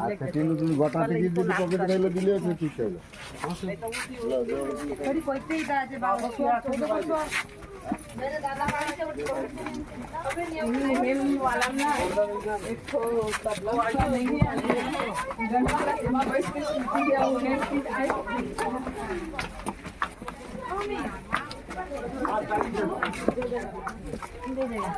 আচ্ছা কিন্তু তুমি গোটা থেকে যদি পকেটে ঢেলে দিলে সে ঠিক হবে। मेरे दादा बाड़ी से अबे ये वाला ना एक तो तबला नहीं है गंगा का सेवा बैठ के सीखी गया उन्हें कि आई दे देगा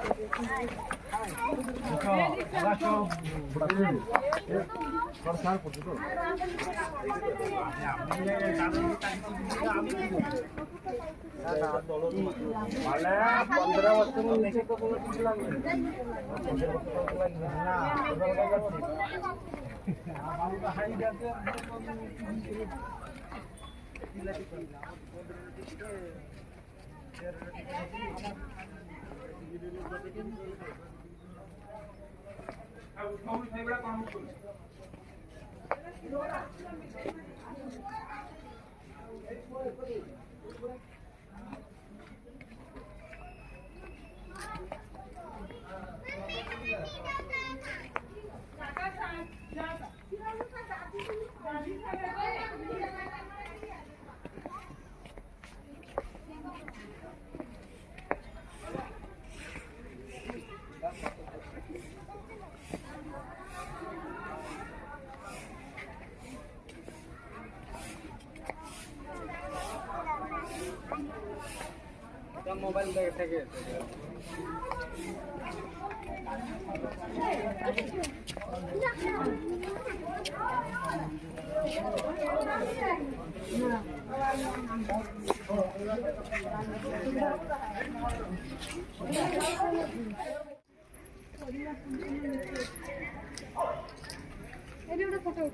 मोबाइल देखे फोटो